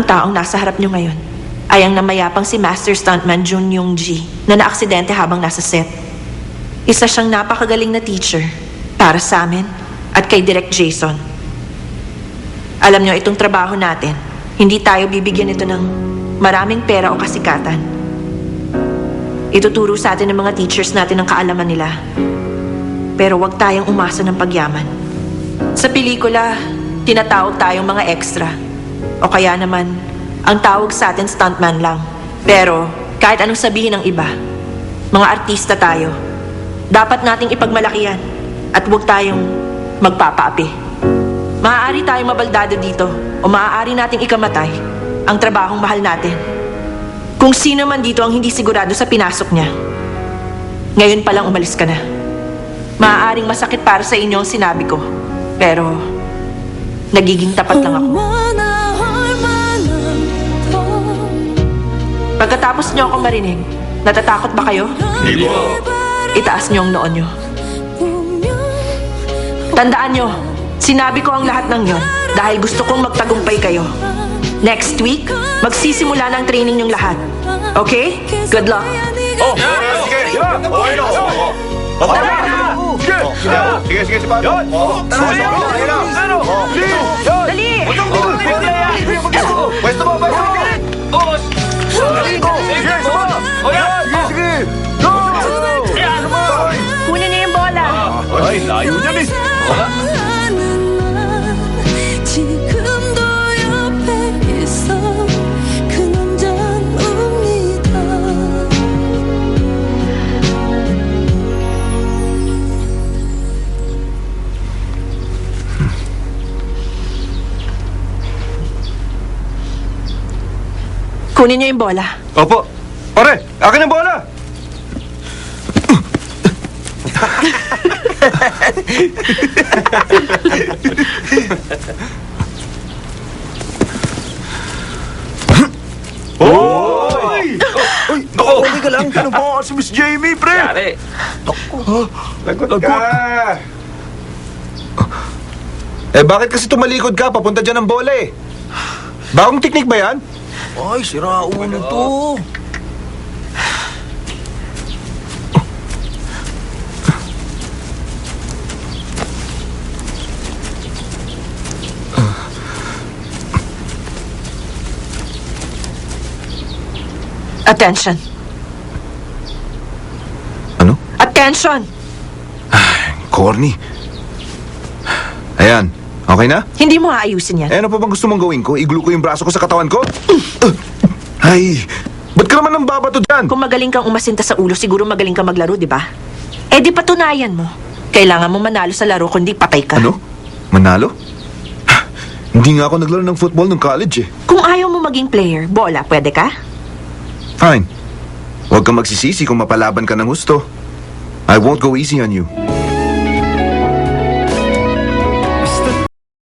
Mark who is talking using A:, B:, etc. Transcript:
A: taong nasa harap nyo ngayon ay ang namayapang si Master Stuntman Jun Young-ji na naaksidente habang nasa set. Isa siyang napakagaling na teacher para sa amin at kay Direk Jason. Alam nyo, itong trabaho natin, hindi tayo bibigyan ito ng maraming pera o kasikatan. Ituturo sa atin ng mga teachers natin ang kaalaman nila. Pero huwag tayong umasa ng pagyaman. Sa pelikula, tinatawag tayong mga extra. O kaya naman, ang tawag sa atin stuntman lang. Pero kahit anong sabihin ng iba, mga artista tayo. Dapat nating ipagmalaki yan at huwag tayong magpapaapi. Maaari tayong mabaldado dito o maaari nating ikamatay ang trabahong mahal natin. Kung sino man dito ang hindi sigurado sa pinasok niya, ngayon palang umalis ka na. Maaaring masakit para sa inyo ang sinabi ko, pero nagiging tapat lang ako. Pagkatapos niyo ako marinig, natatakot ba kayo?
B: Hindi po.
A: Itaas niyo ang noon niyo. Tandaan niyo, sinabi ko ang lahat ng yon dahil gusto kong magtagumpay kayo. Next week, magsisimula ng training niyong lahat. Okay? Good luck.
B: Oh, sige. Okay na. Sige, sige, sige.
A: Dali!
B: Pwesto mo, pwesto mo.
A: Kunin niyo yung bola.
B: Ay, layo dyan eh.
C: 지금도 옆에 있어 그 남자는 웁니다.
A: Kunin niyo yung bola.
B: Opo. Pare, akin ang bola. Hoy! Ay, okay ka lang. Ano ba si Miss Jamie, pre?
D: Yari.
B: Lagot ka. Eh, bakit kasi tumalikod ka? Papunta dyan ang bola eh. Bagong teknik ba yan?
D: Ay, sira ulo to.
A: Attention.
B: Ano?
A: Attention!
B: Corny. Ayan, okay na?
A: Hindi mo aayusin yan.
B: Eh, ano pa bang gusto mong gawin ko? Iglo ko yung braso ko sa katawan ko? Ay, ba't ka naman nang babato dyan?
A: Kung magaling kang umasinta sa ulo, siguro magaling kang maglaro, di ba? Eh di patunayan mo. Kailangan mo manalo sa laro kundi patay ka.
B: Ano? Manalo? Hindi nga ako naglaro ng football nung college eh.
A: Kung ayaw mo maging player, bola, pwede ka?
B: Fine. Huwag kang magsisisi kung mapalaban ka ng gusto. I won't go easy on you.